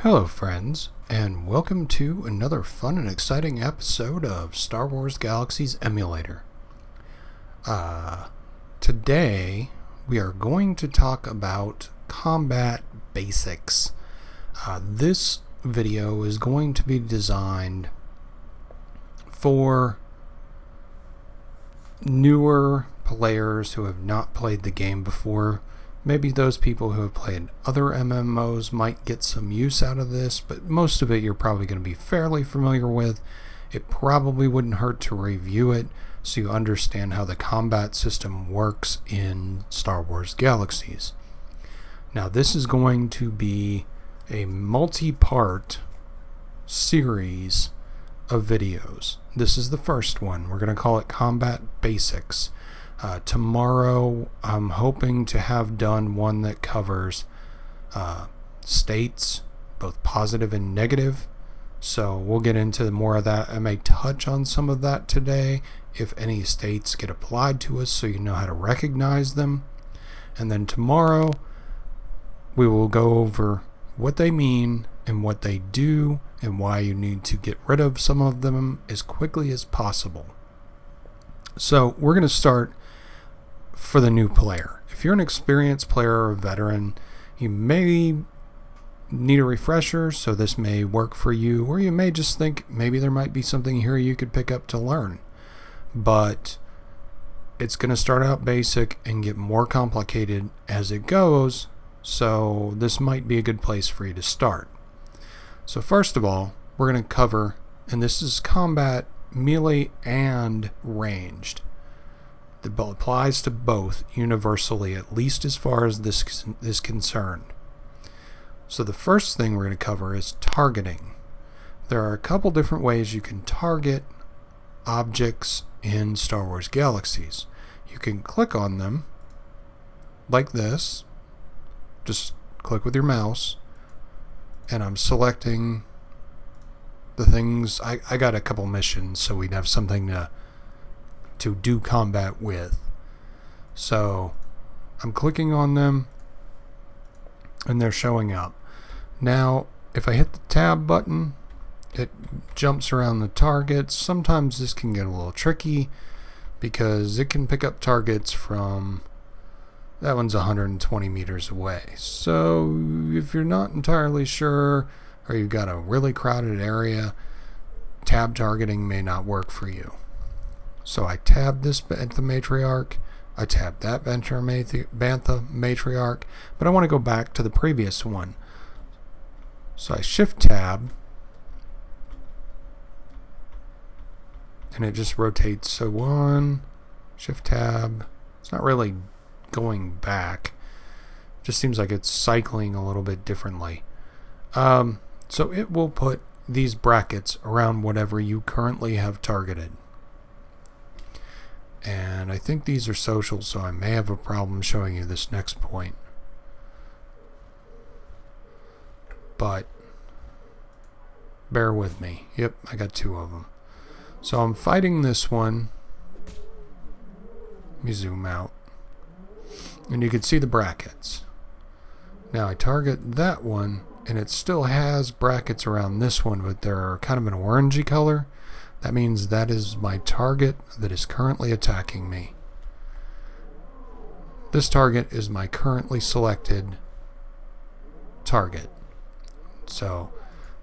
Hello friends, and welcome to another fun and exciting episode of Star Wars Galaxies Emulator. Today we are going to talk about combat basics. This video is going to be designed for newer players who have not played the game before. Maybe those people who have played other MMOs might get some use out of this, but most of it you're probably going to be fairly familiar with. It probably wouldn't hurt to review it so you understand how the combat system works in Star Wars Galaxies. Now this is going to be a multi-part series of videos. This is the first one. We're going to call it Combat Basics. Tomorrow I'm hoping to have done one that covers states, both positive and negative, so we'll get into more of that. I may touch on some of that today if any states get applied to us, so you know how to recognize them. And then tomorrow we will go over what they mean and what they do and why you need to get rid of some of them as quickly as possible. So we're going to start for the new player. If you're an experienced player or a veteran, you may need a refresher, so this may work for you, or you may just think maybe there might be something here you could pick up to learn. But it's going to start out basic and get more complicated as it goes, so this might be a good place for you to start. So first of all, we're going to cover, and this is combat melee and ranged. It applies to both universally, at least as far as this is concerned. So the first thing we're going to cover is targeting. There are a couple different ways you can target objects in Star Wars Galaxies. You can click on them like this. Just click with your mouse, and I'm selecting the things. I got a couple missions, so we'd have something to do combat with. So I'm clicking on them and they're showing up. Now if I hit the tab button, it jumps around the targets. Sometimes this can get a little tricky because it can pick up targets from, that one's 120 meters away. So if you're not entirely sure, or you've got a really crowded area, tab targeting may not work for you. So I tab this Bantha Matriarch, I tab that Bantha Matriarch, but I want to go back to the previous one. So I shift tab, and it just rotates. So one, shift tab, it's not really going back. It just seems like it's cycling a little bit differently. So it will put these brackets around whatever you currently have targeted. And I think these are social, so I may have a problem showing you this next point. But bear with me. Yep, I got two of them. So I'm fighting this one. Let me zoom out. And you can see the brackets. Now I target that one, and it still has brackets around this one, but they're kind of an orangey color. That means that is my target that is currently attacking me. This target is my currently selected target. So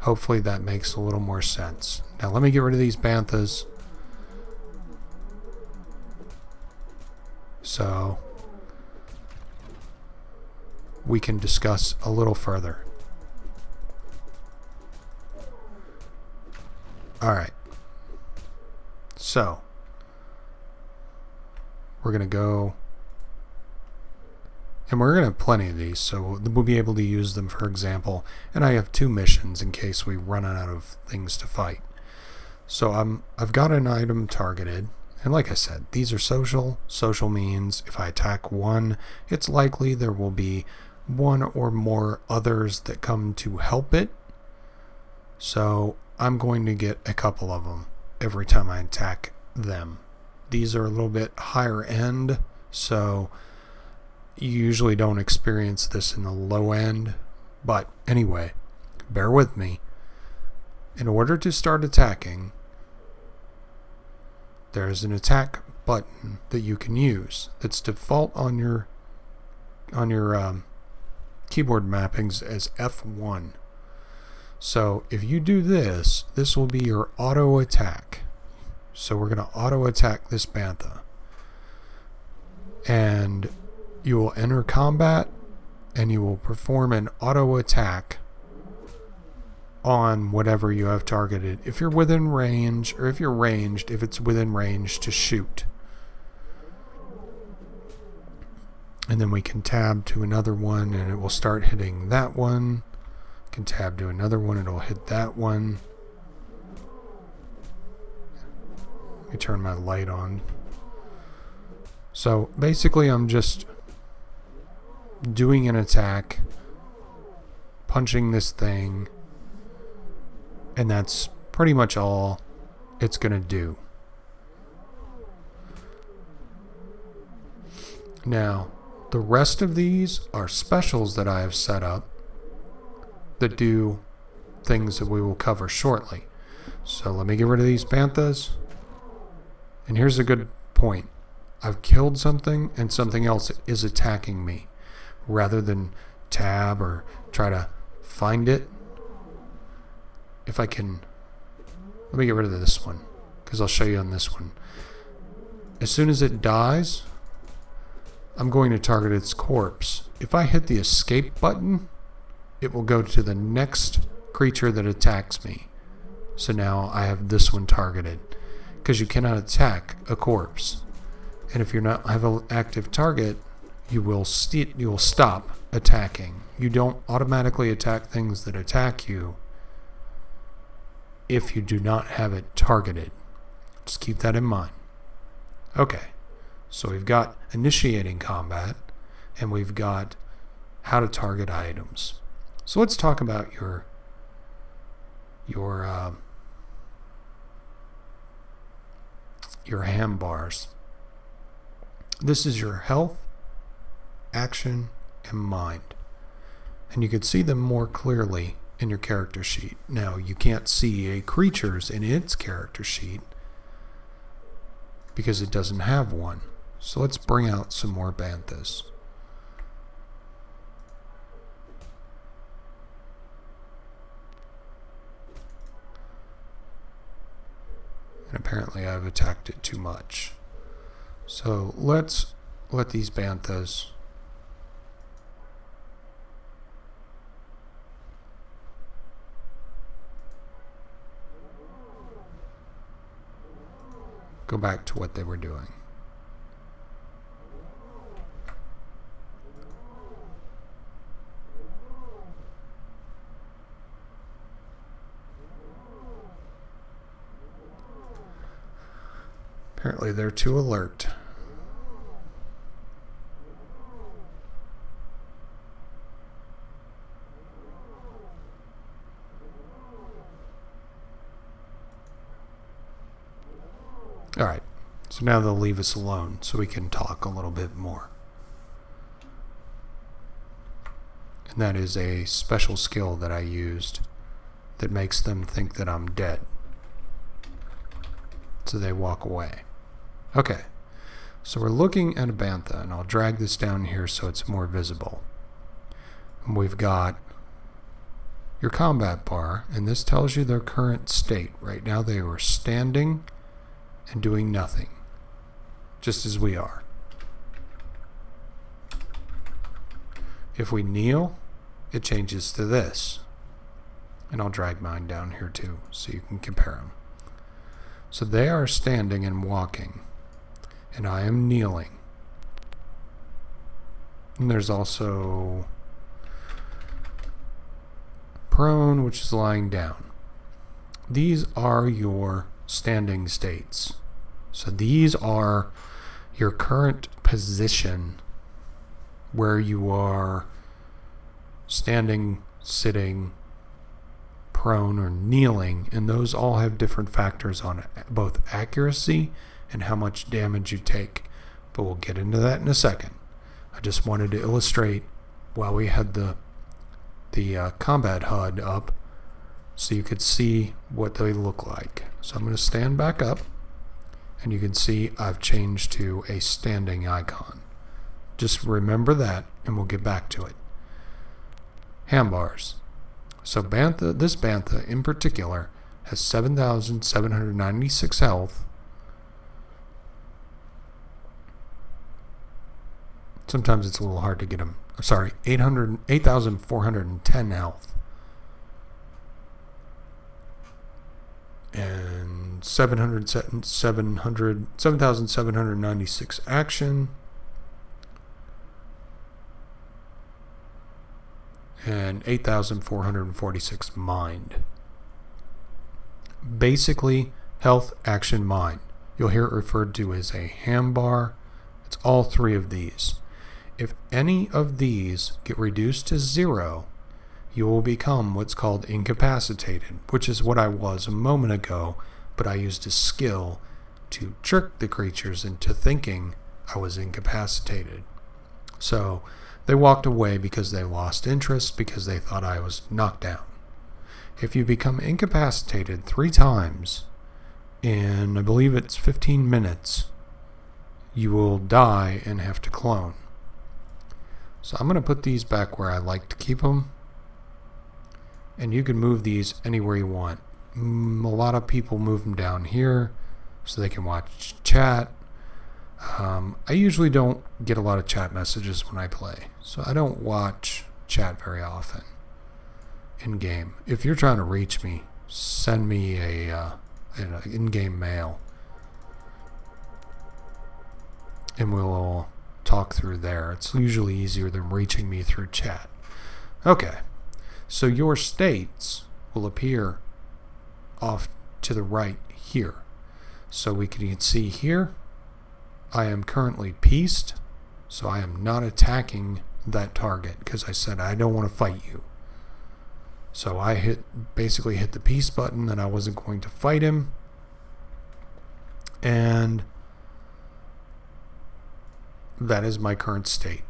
hopefully that makes a little more sense. Now let me get rid of these Banthas. So we can discuss a little further. Alright. So we're going to go, and we're going to have plenty of these, so we'll be able to use them for example, and I have two missions in case we run out of things to fight. So I've got an item targeted, and like I said, these are social. Social means if I attack one, it's likely there will be one or more others that come to help it. So I'm going to get a couple of them every time I attack them. These are a little bit higher end, so you usually don't experience this in the low end, but anyway, bear with me. In order to start attacking, there is an attack button that you can use that's default on your keyboard mappings as F1. So if you do this, this will be your auto attack. So we're going to auto attack this bantha, and you will enter combat and you will perform an auto attack on whatever you have targeted. If you're within range, or if you're ranged, if it's within range to shoot. And then we can tab to another one and it will start hitting that one. Can tab to another one, it'll hit that one. Let me turn my light on. So basically I'm just doing an attack, punching this thing, and that's pretty much all it's going to do. Now, the rest of these are specials that I have set up that do things that we will cover shortly. So let me get rid of these banthas. And here's a good point. I've killed something and something else is attacking me. Rather than tab or try to find it, if I can, let me get rid of this one because I'll show you on this one. As soon as it dies, I'm going to target its corpse. If I hit the escape button, it will go to the next creature that attacks me. So now I have this one targeted, because you cannot attack a corpse. And if you're not have an active target, you will stop attacking. You don't automatically attack things that attack you if you do not have it targeted. Just keep that in mind. Okay, so we've got initiating combat and we've got how to target items. So let's talk about your handbars. This is your health, action, and mind. And you can see them more clearly in your character sheet. Now, you can't see a creature's in its character sheet because it doesn't have one. So let's bring out some more banthas. And apparently I've attacked it too much. So let's let these banthas go back to what they were doing. Apparently they're too alert. Alright, so now they'll leave us alone so we can talk a little bit more. And that is a special skill that I used that makes them think that I'm dead. So they walk away. Okay, so we're looking at a bantha, and I'll drag this down here so it's more visible. And we've got your combat bar, and this tells you their current state. Right now they are standing and doing nothing, just as we are. If we kneel, it changes to this. And I'll drag mine down here too so you can compare them. So they are standing and walking, and I am kneeling. And there's also prone, which is lying down. These are your standing states. So these are your current position where you are standing, sitting, prone, or kneeling, and those all have different factors on it, both accuracy and how much damage you take. But we'll get into that in a second. I just wanted to illustrate while we had the combat HUD up so you could see what they look like. So I'm going to stand back up, and you can see I've changed to a standing icon. Just remember that, and we'll get back to it. Handbars. So Bantha, this Bantha in particular, has 7,796 health. Sometimes it's a little hard to get them. Sorry, 8,410 health. And 7,796 action. And 8,446 mind. Basically, health, action, mind. You'll hear it referred to as a handbar. It's all three of these. If any of these get reduced to 0, you will become what's called incapacitated, which is what I was a moment ago, but I used a skill to trick the creatures into thinking I was incapacitated. So they walked away because they lost interest, because they thought I was knocked down. If you become incapacitated 3 times in, I believe it's 15 minutes, you will die and have to clone. So I'm going to put these back where I like to keep them. And you can move these anywhere you want. A lot of people move them down here so they can watch chat. I usually don't get a lot of chat messages when I play, so I don't watch chat very often in game. If you're trying to reach me, send me a in-game mail, and we'll talk through there. It's usually easier than reaching me through chat. Okay, so your states will appear off to the right here. So we can see here, I am currently pieced, so I am not attacking that target because I said I don't want to fight you. So I basically hit the peace button and I wasn't going to fight him. And that is my current state.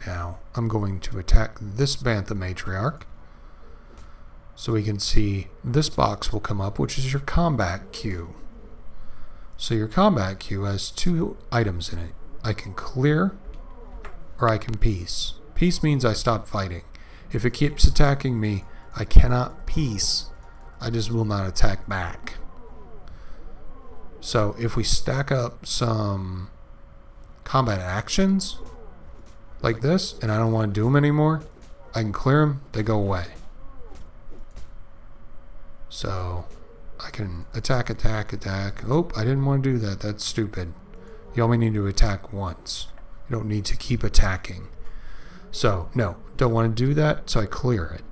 Now I'm going to attack this Bantha Matriarch. So we can see this box will come up, which is your combat queue. So your combat queue has 2 items in it. I can clear or I can peace. Peace means I stop fighting. If it keeps attacking me, I cannot peace. I just will not attack back. So if we stack up some combat actions like this, and I don't want to do them anymore, I can clear them, they go away. So I can attack, attack, attack. Oh, I didn't want to do that. That's stupid. You only need to attack once. You don't need to keep attacking. So, no, don't want to do that, so I clear it.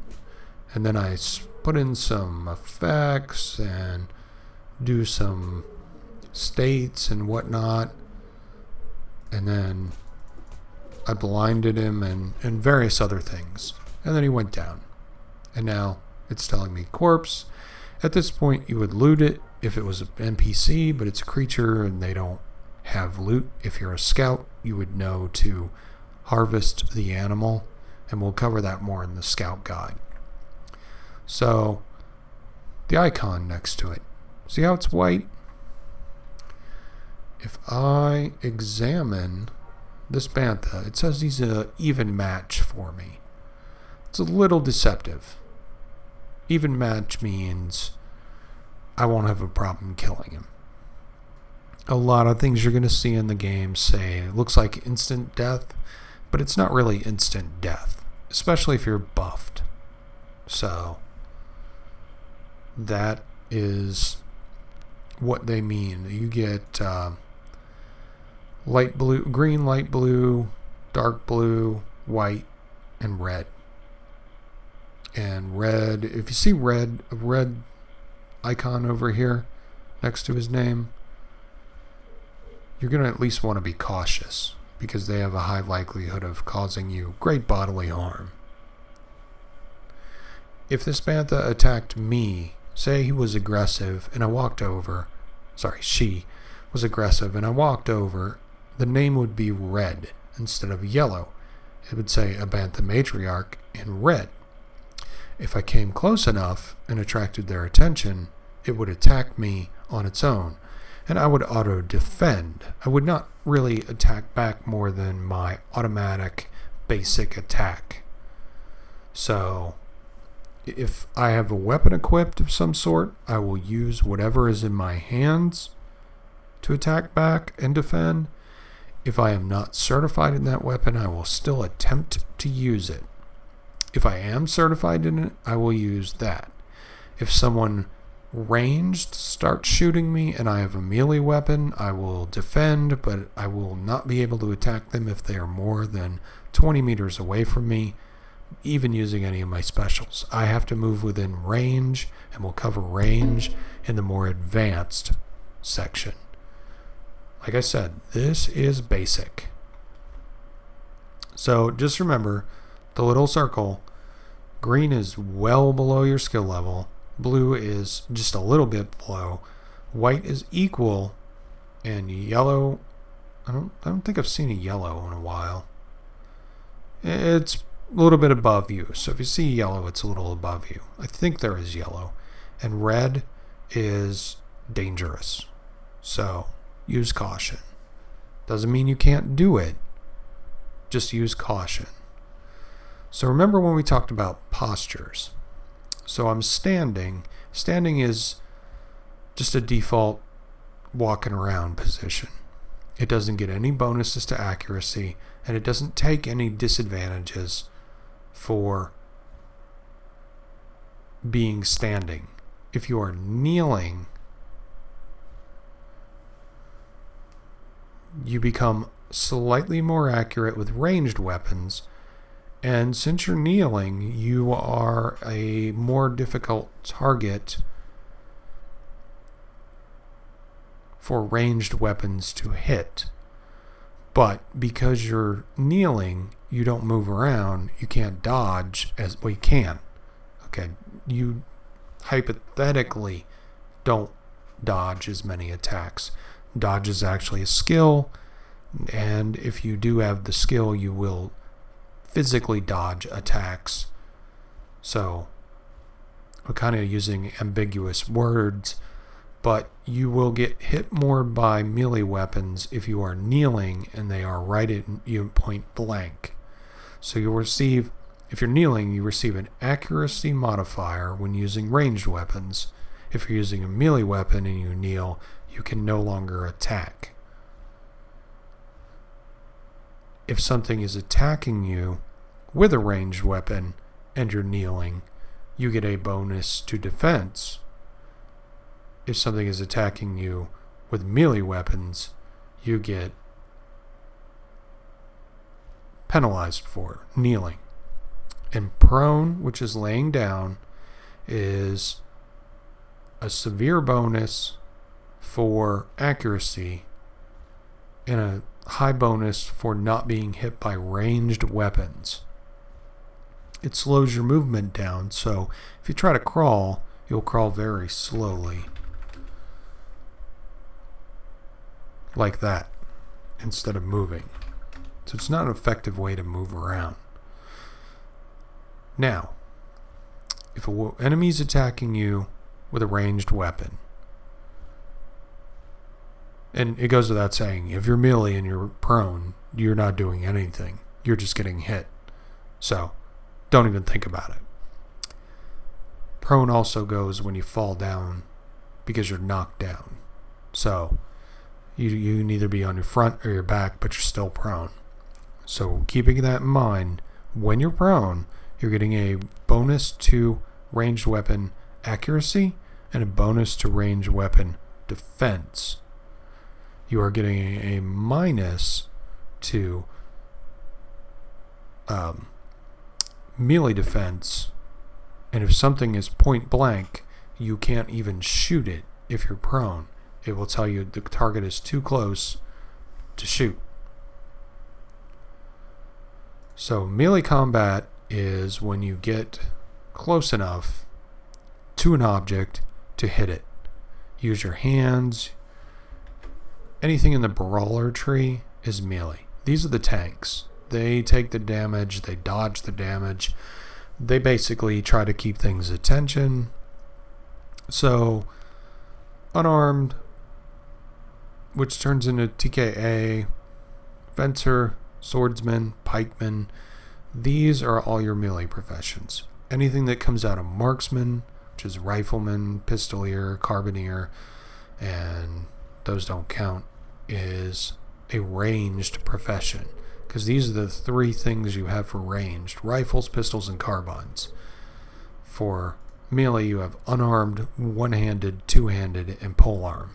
And then I put in some effects and do some states and whatnot. And then I blinded him and various other things. And then he went down. And now it's telling me corpse. At this point, you would loot it if it was an NPC, but it's a creature and they don't have loot. If you're a scout, you would know to harvest the animal, and we'll cover that more in the scout guide. So, the icon next to it. See how it's white? If I examine this Bantha, it says he's an even match for me. It's a little deceptive. Even match means I won't have a problem killing him. A lot of things you're going to see in the game say it looks like instant death, but it's not really instant death, especially if you're buffed. So that is what they mean. You get light blue, green, light blue, dark blue, white, and red. And red, if you see red, a red icon over here next to his name, you're going to at least want to be cautious because they have a high likelihood of causing you great bodily harm. If this Bantha attacked me, say he was aggressive and I walked over, sorry, she was aggressive and I walked over, the name would be red instead of yellow. It would say a Bantha Matriarch in red. If I came close enough and attracted their attention, it would attack me on its own, and I would auto-defend. I would not really attack back more than my automatic basic attack. So if I have a weapon equipped of some sort, I will use whatever is in my hands to attack back and defend. If I am not certified in that weapon, I will still attempt to use it. If I am certified in it, I will use that. If someone ranged starts shooting me and I have a melee weapon, I will defend, but I will not be able to attack them if they are more than 20 meters away from me, even using any of my specials. I have to move within range, and we'll cover range in the more advanced section. Like I said, this is basic. So just remember, the little circle, green is well below your skill level, blue is just a little bit below, white is equal, and yellow, I don't think I've seen a yellow in a while. It's a little bit above you. So if you see yellow, it's a little above you. I think there is yellow. And red is dangerous. So use caution. Doesn't mean you can't do it. Just use caution. So remember when we talked about postures. So I'm standing. Standing is just a default walking around position. It doesn't get any bonuses to accuracy, and it doesn't take any disadvantages for being standing. If you are kneeling, you become slightly more accurate with ranged weapons, and since you're kneeling, you are a more difficult target for ranged weapons to hit. But because you're kneeling, you don't move around, you can't dodge as well. You can. Okay, you hypothetically don't dodge as many attacks. Dodge is actually a skill, and if you do have the skill, you will physically dodge attacks. So we're kind of using ambiguous words, but you will get hit more by melee weapons if you are kneeling and they are right at you point blank. So you'll receive, if you're kneeling, you receive an accuracy modifier when using ranged weapons. If you're using a melee weapon and you kneel, you can no longer attack. If something is attacking you with a ranged weapon and you're kneeling, you get a bonus to defense. If something is attacking you with melee weapons, you get penalized for kneeling. And prone, which is laying down, is a severe bonus for accuracy and a high bonus for not being hit by ranged weapons. It slows your movement down, so if you try to crawl, you'll crawl very slowly. Like that, instead of moving. So it's not an effective way to move around. Now, if an enemy is attacking you with a ranged weapon, and it goes without saying, if you're melee and you're prone, you're not doing anything. You're just getting hit. So, don't even think about it. Prone also goes when you fall down because you're knocked down. So, you can either be on your front or your back, but you're still prone. So keeping that in mind, when you're prone, you're getting a bonus to ranged weapon accuracy and a bonus to ranged weapon defense. You are getting a minus to melee defense, and if something is point blank, you can't even shoot it if you're prone. It will tell you the target is too close to shoot. So melee combat is when you get close enough to an object to hit it. Use your hands. Anything in the brawler tree is melee. These are the tanks. They take the damage, they dodge the damage. they basically try to keep things attention. So unarmed, which turns into TKA, fencer, swordsman, pikeman, these are all your melee professions. Anything that comes out of marksman, which is rifleman, pistolier, carbineer, and those don't count, is a ranged profession, because these are the three things you have for ranged: rifles, pistols, and carbines. For melee, you have unarmed, one-handed, two-handed, and polearm.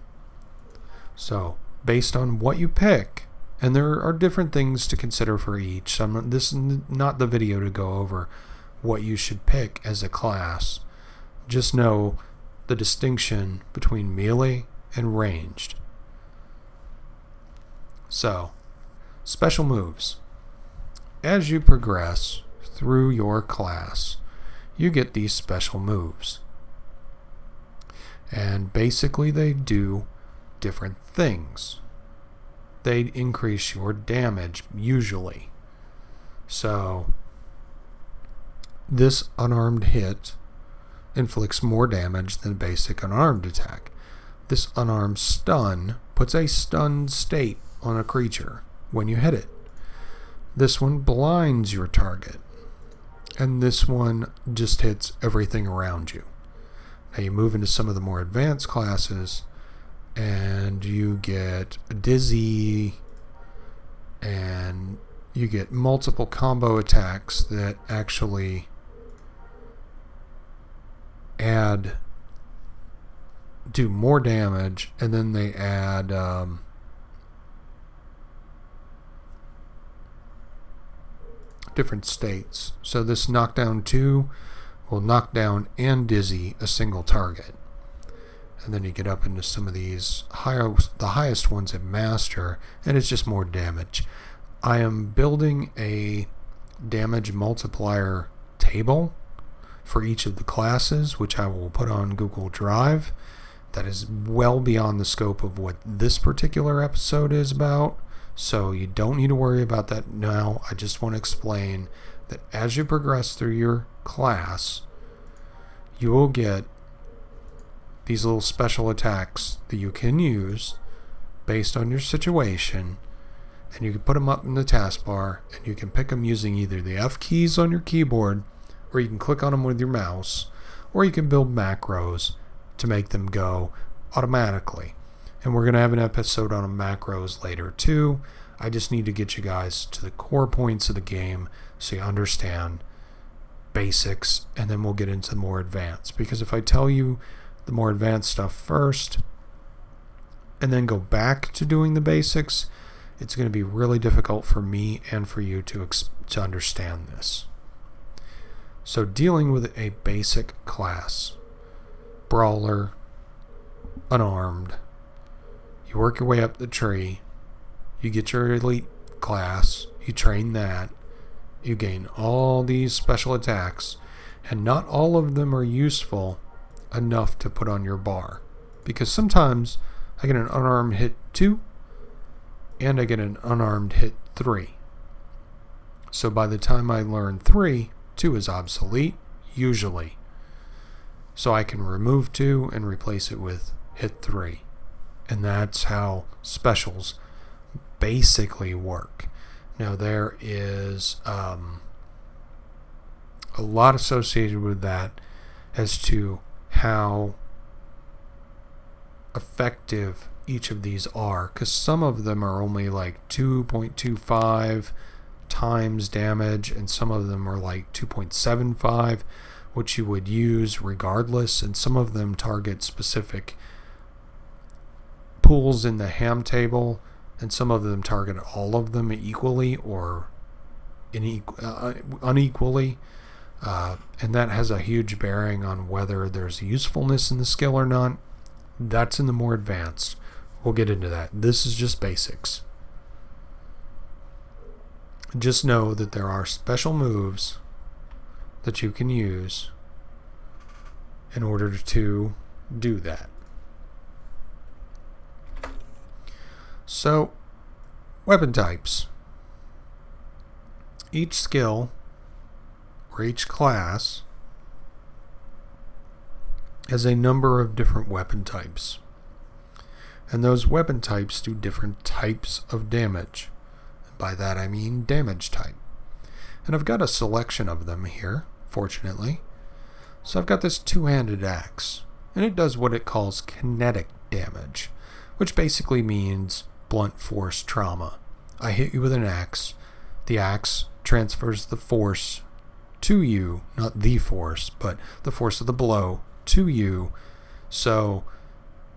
So based on what you pick, and there are different things to consider for each, so this is not the video to go over what you should pick as a class. Just know the distinction between melee and ranged. So, special moves. As you progress through your class, you get these special moves. And basically they do different things. They increase your damage, usually. So, this unarmed hit inflicts more damage than a basic unarmed attack. This unarmed stun puts a stunned state on a creature when you hit it. This one blinds your target. And this one just hits everything around you. Now you move into some of the more advanced classes, and you get dizzy, and you get multiple combo attacks that actually do more damage, and then they add different states. So this knockdown 2 will knock down and dizzy a single target. And then you get up into some of these the highest ones at master, and it's just more damage. I am building a damage multiplier table for each of the classes, which I will put on Google Drive. That is well beyond the scope of what this particular episode is about, so you don't need to worry about that now. I just want to explain that as you progress through your class, you will get these little special attacks that you can use based on your situation, and you can put them up in the taskbar, and you can pick them using either the F keys on your keyboard, or you can click on them with your mouse, or you can build macros to make them go automatically. And we're going to have an episode on macros later too. I just need to get you guys to the core points of the game so you understand basics, and then we'll get into the more advanced. Because if I tell you the more advanced stuff first and then go back to doing the basics, it's going to be really difficult for me and for you to understand this. So dealing with a basic class, brawler, unarmed, you work your way up the tree, you get your elite class, you train that, you gain all these special attacks, and not all of them are useful enough to put on your bar, because sometimes I get an unarmed hit 2 and I get an unarmed hit 3. So by the time I learn 3, 2 is obsolete, usually. So I can remove 2 and replace it with hit 3. And that's how specials basically work. Now there is a lot associated with that as to how effective each of these are, because some of them are only like 2.25 times damage, and some of them are like 2.75, which you would use regardless, and some of them target specific pools in the ham table, and some of them target all of them equally or unequally, and that has a huge bearing on whether there's usefulness in the skill or not. That's in the more advanced. We'll get into that. This is just basics. Just know that there are special moves that you can use in order to do that. So, weapon types. Each skill where each class has a number of different weapon types. And those weapon types do different types of damage. By that I mean damage type. And I've got a selection of them here, fortunately. So I've got this two-handed axe, and it does what it calls kinetic damage, which basically means blunt force trauma. I hit you with an axe. The axe transfers the force to you, not the force, but the force of the blow to you. So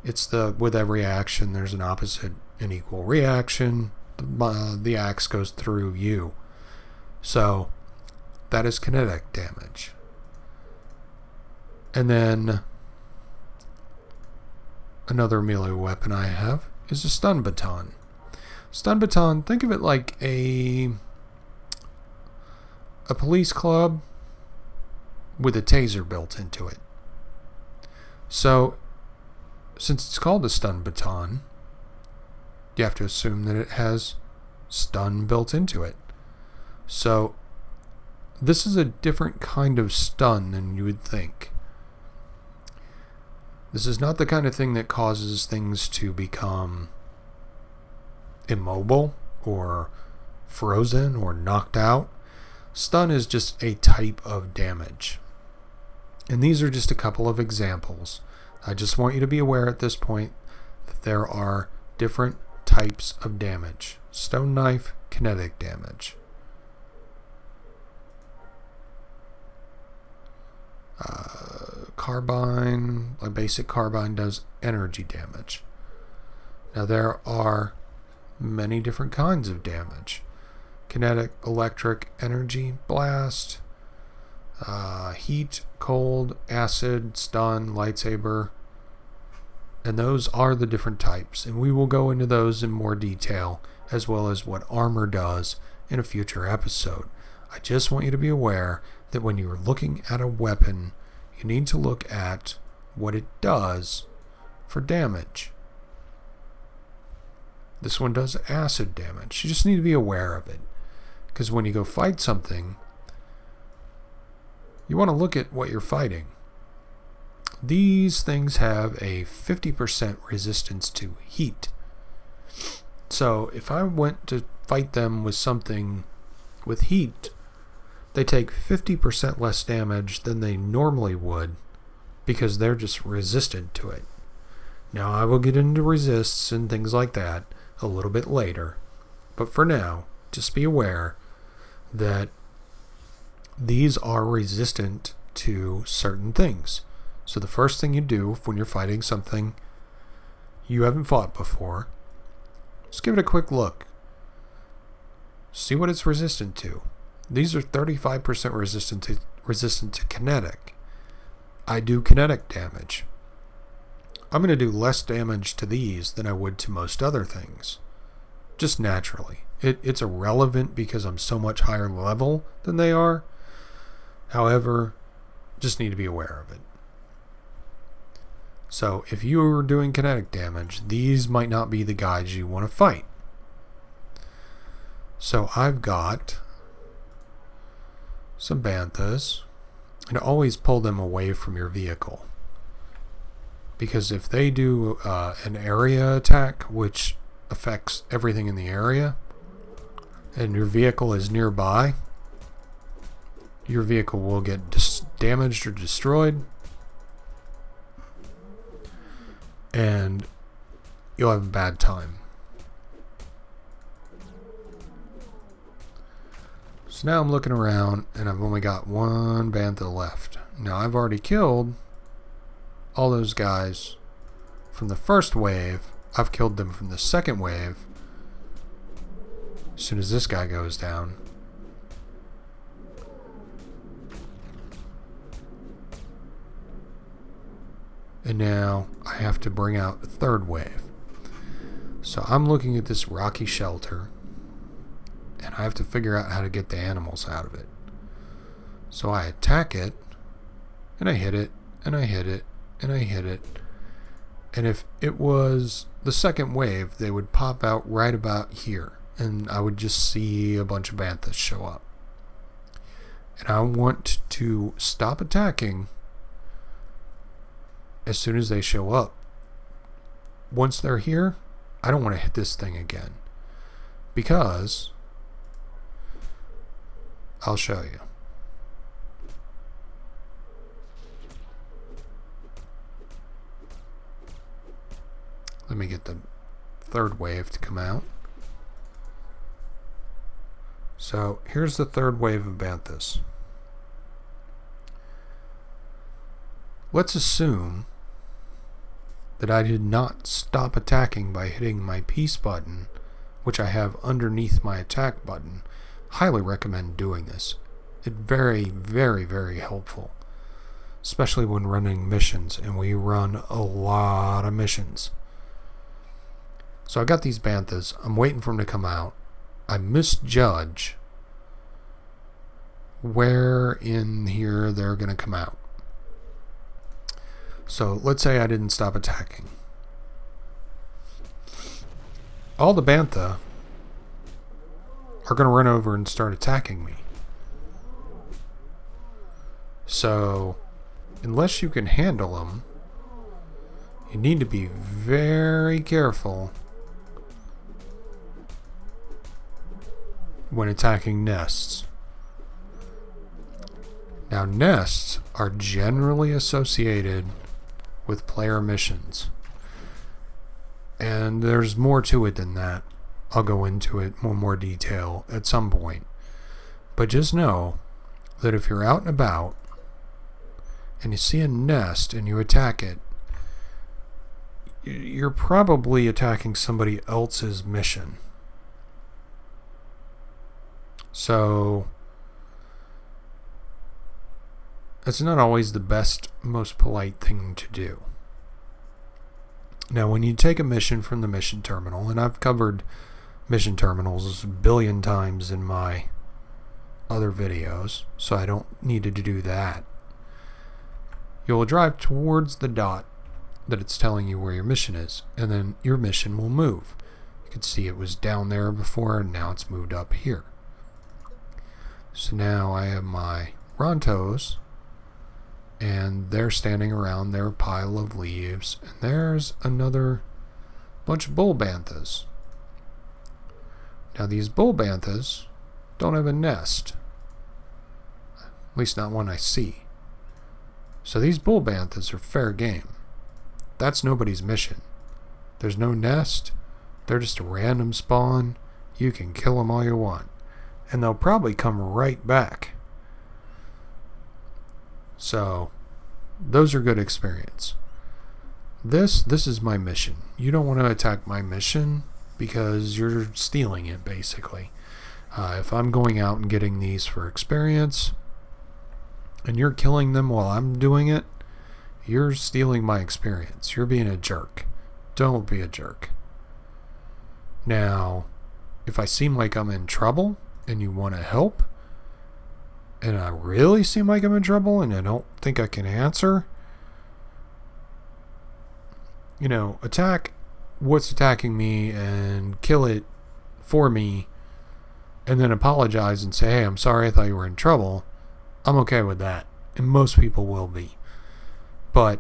it's with every action there's an opposite and equal reaction. The axe goes through you. So that is kinetic damage. And then another melee weapon I have is a stun baton. Stun baton, think of it like a police club with a taser built into it. So, since it's called a stun baton, you have to assume that it has stun built into it. So, this is a different kind of stun than you would think. This is not the kind of thing that causes things to become immobile or frozen or knocked out. Stun is just a type of damage. And these are just a couple of examples. I just want you to be aware at this point that there are different types of damage. Stone knife, kinetic damage. Carbine, a basic carbine does energy damage. Now there are many different kinds of damage. Kinetic, electric, energy, blast, heat, cold, acid, stun, lightsaber, and those are the different types, and we will go into those in more detail, as well as what armor does in a future episode. I just want you to be aware that when you're looking at a weapon, you need to look at what it does for damage. This one does acid damage. You just need to be aware of it. Because when you go fight something, you want to look at what you're fighting. These things have a 50% resistance to heat. So if I went to fight them with something with heat, they take 50% less damage than they normally would because they're just resistant to it. Now I will get into resists and things like that a little bit later. But for now, just be aware that these are resistant to certain things. So the first thing you do when you're fighting something you haven't fought before, just give it a quick look. See what it's resistant to. These are 35% resistant to kinetic. I do kinetic damage. I'm going to do less damage to these than I would to most other things. Just naturally. It's irrelevant because I'm so much higher level than they are. However, just need to be aware of it. So if you are doing kinetic damage, these might not be the guys you want to fight. So I've got some banthas, and always pull them away from your vehicle. Because if they do an area attack, which affects everything in the area, and your vehicle is nearby, your vehicle will get damaged or destroyed, and you'll have a bad time. So now I'm looking around, and I've only got one bantha left. Now I've already killed all those guys from the first wave. I've killed them from the second wave. As soon as this guy goes down. And now I have to bring out the third wave. So I'm looking at this rocky shelter, and I have to figure out how to get the animals out of it. So I attack it, and I hit it, and I hit it, and I hit it. And if it was the second wave, they would pop out right about here, and I would just see a bunch of banthas show up. And I want to stop attacking as soon as they show up. Once they're here, I don't want to hit this thing again, because I'll show you. Let me get the third wave to come out. So here's the third wave of Banthas. Let's assume that I did not stop attacking by hitting my peace button, which I have underneath my attack button. Highly recommend doing this. It's very, very, very helpful, especially when running missions, and we run a lot of missions. So I got these Banthas. I'm waiting for them to come out. I misjudge where in here they're going to come out. So let's say I didn't stop attacking. All the Bantha are going to run over and start attacking me. So unless you can handle them, you need to be very careful when attacking nests. Now, nests are generally associated with player missions, and there's more to it than that. I'll go into it in more detail at some point, but just know that if you're out and about and you see a nest and you attack it, you're probably attacking somebody else's mission. So it's not always the best, most polite thing to do. Now, when you take a mission from the mission terminal, and I've covered mission terminals a billion times in my other videos, so I don't need to do that. You'll drive towards the dot that it's telling you where your mission is, and then your mission will move. You can see it was down there before, and now it's moved up here. So now I have my Rontos, and they're standing around their pile of leaves, and there's another bunch of bull Banthas. Now these bull Banthas don't have a nest, at least not one I see. So these bull Banthas are fair game. That's nobody's mission. There's no nest. They're just a random spawn. You can kill them all you want, and they'll probably come right back. So those are good experience. This is my mission. You don't want to attack my mission because you're stealing it, basically. If I'm going out and getting these for experience and you're killing them while I'm doing it, you're stealing my experience. You're being a jerk. Don't be a jerk. Now, if I seem like I'm in trouble and you want to help, and I really seem like I'm in trouble and I don't think I can answer, you know, attack what's attacking me and kill it for me, and then apologize and say, hey, I'm sorry, I thought you were in trouble. I'm okay with that, and most people will be. But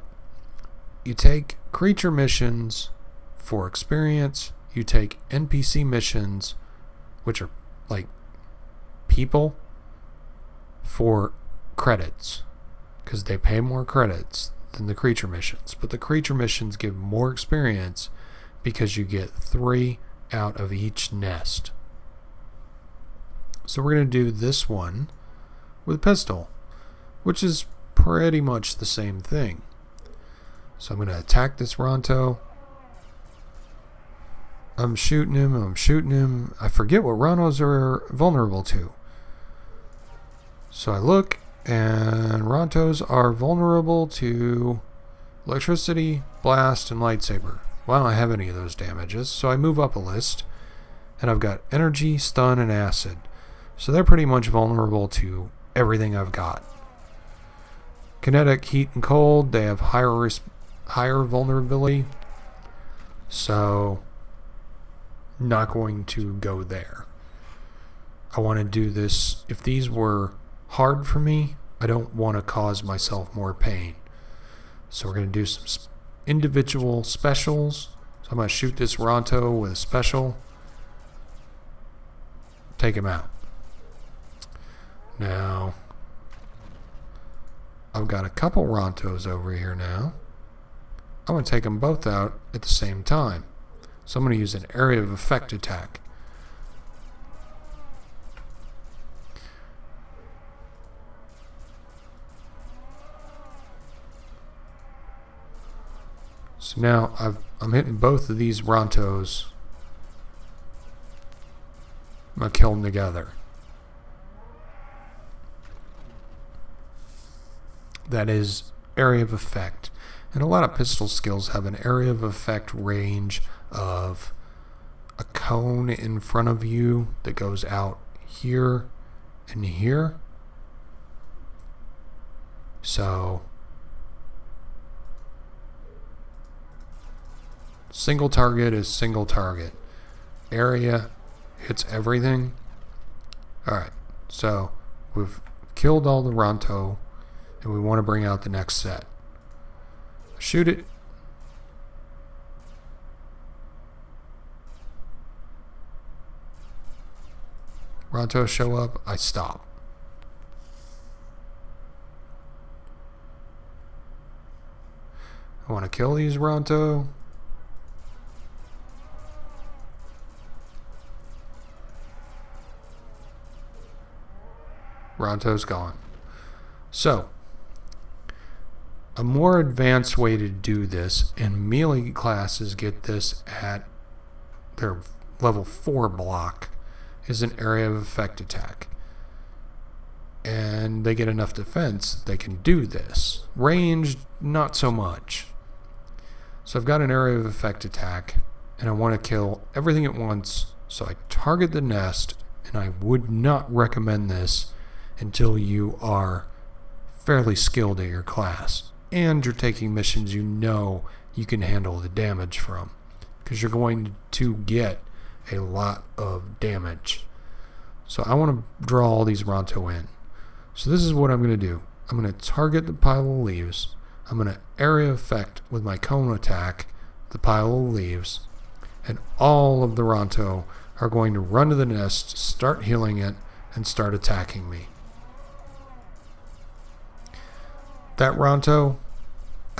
you take creature missions for experience, you take NPC missions, which are like people, for credits, because they pay more credits than the creature missions. But the creature missions give more experience because you get 3 out of each nest. So we're going to do this one with pistol, which is pretty much the same thing. So I'm going to attack this Ronto. I'm shooting him. I forget what Rontos are vulnerable to. So I look, and Rontos are vulnerable to electricity, blast, and lightsaber. Well, I don't have any of those damages, so I move up a list, and I've got energy, stun, and acid. So they're pretty much vulnerable to everything I've got. Kinetic, heat, and cold, they have higher vulnerability, so not going to go there. I want to do this. If these were hard for me. I don't want to cause myself more pain. So we're going to do some individual specials. So I'm going to shoot this Ronto with a special. Take him out. Now, I've got a couple Rontos over here now. I'm going to take them both out at the same time. So I'm going to use an area of effect attack. So now I'm hitting both of these Rontos. I'm going to kill them together. That is area of effect. And a lot of pistol skills have an area of effect range of a cone in front of you that goes out here and here. So single target is single target. Area hits everything. Alright, so we've killed all the Ronto and we want to bring out the next set. Shoot it. Ronto show up, I stop. I want to kill these Ronto. Ronto's gone. So, a more advanced way to do this, and melee classes get this at their level 4 block, is an area of effect attack. And they get enough defense, they can do this. Ranged, not so much. So I've got an area of effect attack, and I want to kill everything at once, so I target the nest, and I would not recommend this until you are fairly skilled at your class and you're taking missions you know you can handle the damage from, because you're going to get a lot of damage. So I want to draw all these Ronto in. So this is what I'm going to do. I'm going to target the pile of leaves. I'm going to area effect with my cone attack the pile of leaves, and all of the Ronto are going to run to the nest, start healing it, and start attacking me. That Ronto,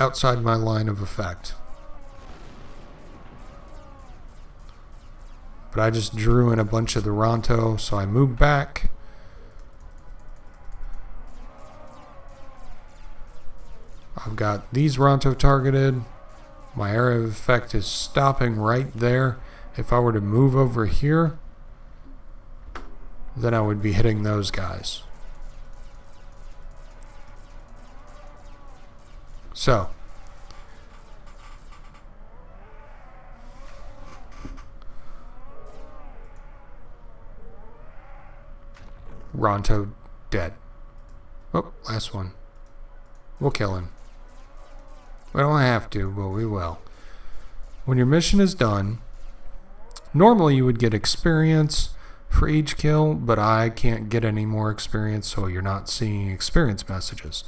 outside my line of effect. But I just drew in a bunch of the Ronto, so I moved back. I've got these Ronto targeted. My area of effect is stopping right there. If I were to move over here, then I would be hitting those guys. So, Ronto dead. Oh, last one. We'll kill him. We don't have to, but we will. When your mission is done, normally you would get experience for each kill, but I can't get any more experience, so you're not seeing experience messages.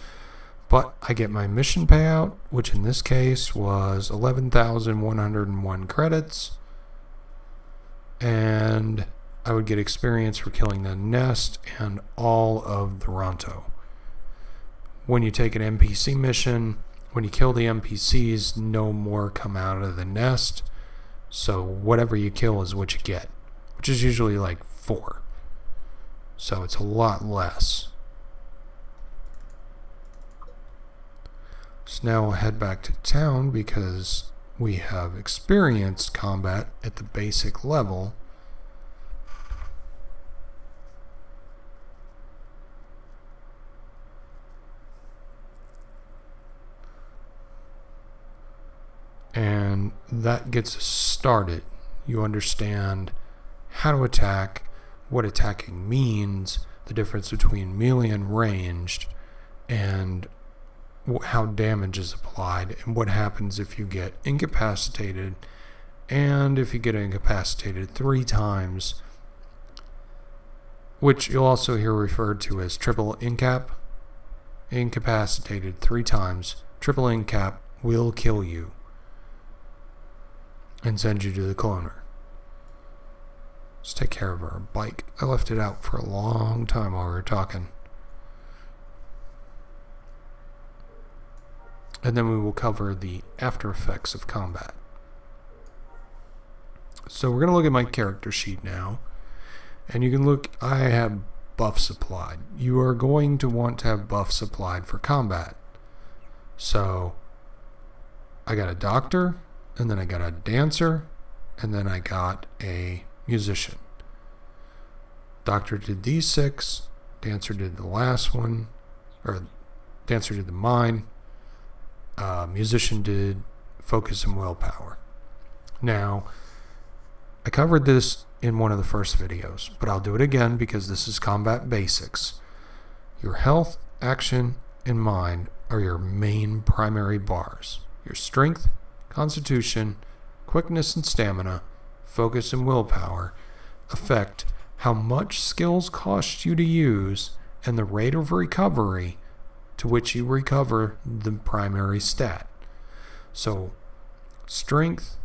But I get my mission payout, which in this case was 11,101 credits. And I would get experience for killing the nest and all of the Ronto. When you take an NPC mission, when you kill the NPCs, no more come out of the nest. So whatever you kill is what you get, which is usually like 4. So it's a lot less. So now we'll head back to town because we have experienced combat at the basic level. And that gets us started. You understand how to attack, what attacking means, the difference between melee and ranged, and how damage is applied, and what happens if you get incapacitated. And if you get incapacitated 3 times, which you'll also hear referred to as triple incap. Incapacitated 3 times. Triple incap will kill you and send you to the cloner. Let's take care of our bike. I left it out for a long time while we were talking. And then we will cover the after effects of combat. So we're going to look at my character sheet now. And you can look, I have buffs applied. You are going to want to have buffs applied for combat. So I got a doctor, and then I got a dancer, and then I got a musician. Doctor did these 6, dancer did the last one, or dancer did the mine, musician did focus and willpower. Now, I covered this in one of the first videos, but I'll do it again because this is combat basics. Your health, action, and mind are your main primary bars. Your strength, constitution, quickness and stamina, focus and willpower affect how much skills cost you to use and the rate of recovery to which you recover the primary stat. So, strength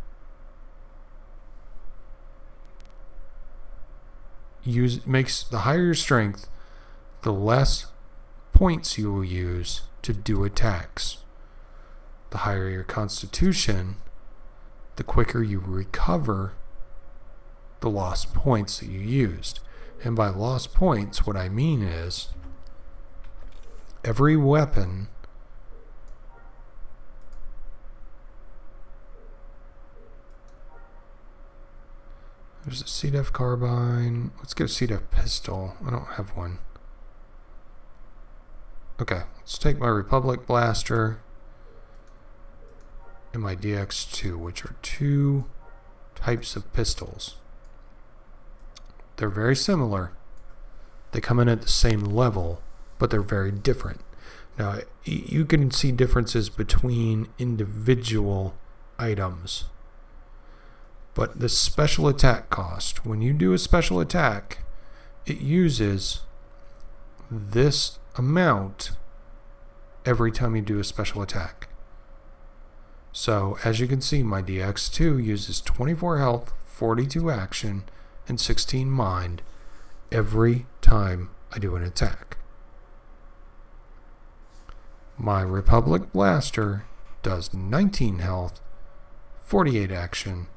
makes the higher your strength, the less points you will use to do attacks. The higher your constitution, the quicker you recover the lost points that you used. And by lost points, what I mean is every weapon there's a C-Def carbine. Let's get a C-Def pistol. I don't have one. Okay, let's take my Republic blaster and my DX2, which are 2 types of pistols. They're very similar. They come in at the same level, but they're very different. Now, you can see differences between individual items. But the special attack cost, when you do a special attack, it uses this amount every time you do a special attack. So, as you can see, my DX2 uses 24 health, 42 action, and 16 mind every time I do an attack. My Republic Blaster does 19 health, 48 action,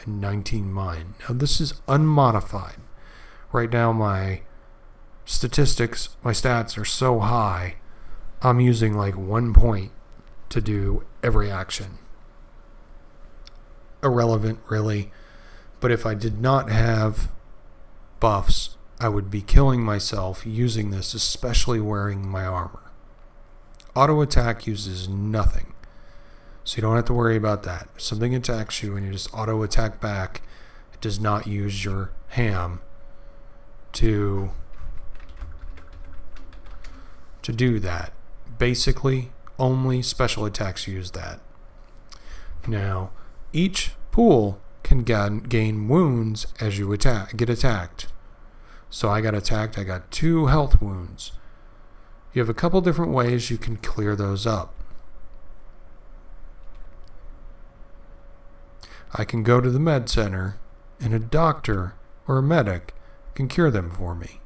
and 19 mind. Now this is unmodified. Right now my statistics, my stats are so high, I'm using like 1 point to do every action. Irrelevant, really. But if I did not have buffs, I would be killing myself using this, especially wearing my armor. Auto attack uses nothing, so you don't have to worry about that. If something attacks you and you just auto attack back, it does not use your ham to do that. Basically, only special attacks use that. Now, each pool can gain wounds as you get attacked. So I got attacked, I got 2 health wounds. You have a couple different ways you can clear those up. I can go to the med center and a doctor or a medic can cure them for me.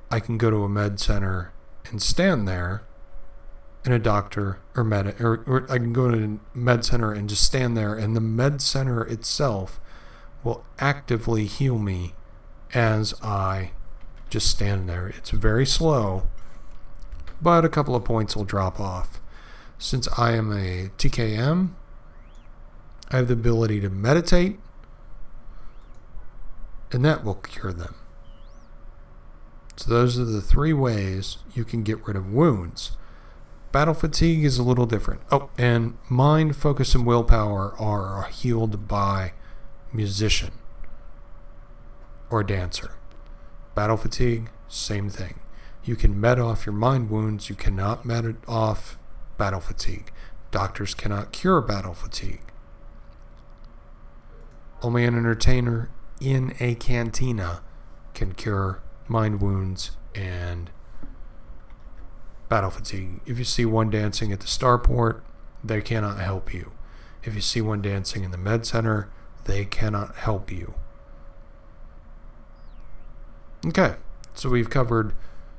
I can go to a med center and stand there and a doctor or medic, or I can go to a med center and just stand there and the med center itself will actively heal me as I just stand there. It's very slow, but a couple of points will drop off. Since I am a TKM, I have the ability to meditate, and that will cure them. So those are the 3 ways you can get rid of wounds. Battle fatigue is a little different. Oh, and mind, focus, and willpower are healed by musician or dancer. Battle fatigue, same thing. You can med off your mind wounds. You cannot med off battle fatigue. Doctors cannot cure battle fatigue. Only an entertainer in a cantina can cure mind wounds, and battle fatigue. If you see one dancing at the starport, they cannot help you. If you see one dancing in the med center, they cannot help you. Okay, so we've covered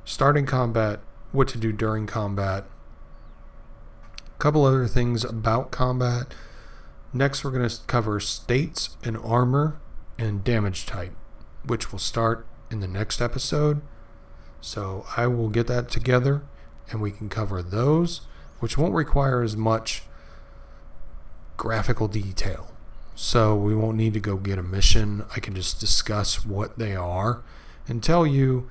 starting combat, what to do during combat, a couple other things about combat. Next, we're going to cover states and armor and damage type, which will start in the next episode. So I will get that together and we can cover those, which won't require as much graphical detail. So we won't need to go get a mission. I can just discuss what they are and tell you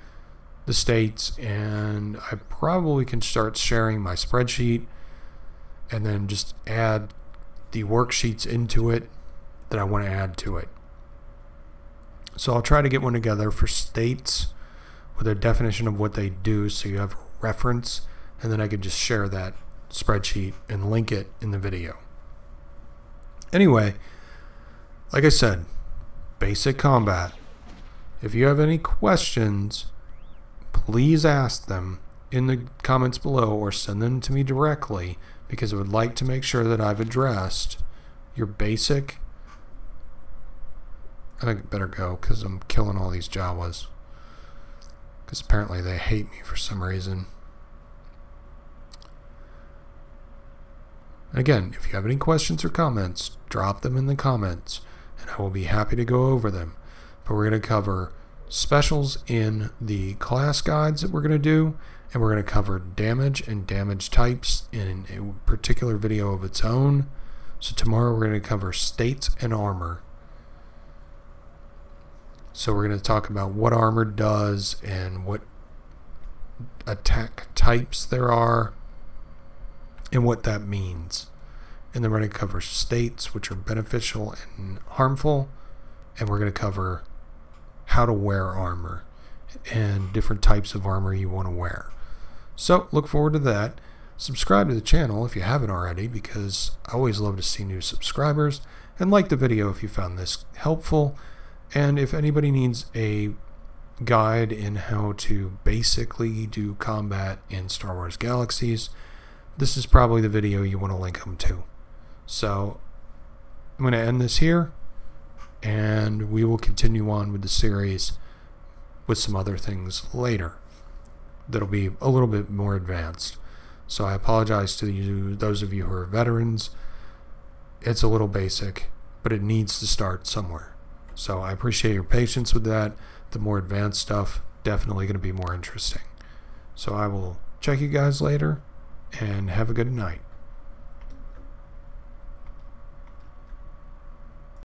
the states, and I probably can start sharing my spreadsheet and then just add the worksheets into it that I want to add to it. So I'll try to get one together for states with a definition of what they do so you have a reference, and then I can just share that spreadsheet and link it in the video. Anyway, like I said, basic combat. If you have any questions, please ask them in the comments below or send them to me directly, because I would like to make sure that I've addressed your basic. I think I better go because I'm killing all these Jawas, because apparently they hate me for some reason. Again, if you have any questions or comments, drop them in the comments and I will be happy to go over them. But we're going to cover specials in the class guides that we're going to do, and we're going to cover damage and damage types in a particular video of its own. So tomorrow we're going to cover states and armor. So we're going to talk about what armor does and what attack types there are and what that means. And then we're going to cover states, which are beneficial and harmful, and we're going to cover how to wear armor and different types of armor you want to wear. So look forward to that. Subscribe to the channel if you haven't already, because I always love to see new subscribers, and like the video if you found this helpful. And if anybody needs a guide in how to basically do combat in Star Wars Galaxies, this is probably the video you want to link them to. So I'm going to end this here, and we will continue on with the series with some other things later that'll be a little bit more advanced. So I apologize to you, those of you who are veterans. It's a little basic, but it needs to start somewhere. So I appreciate your patience with that. The more advanced stuff definitely going to be more interesting. So I will check you guys later, and have a good night.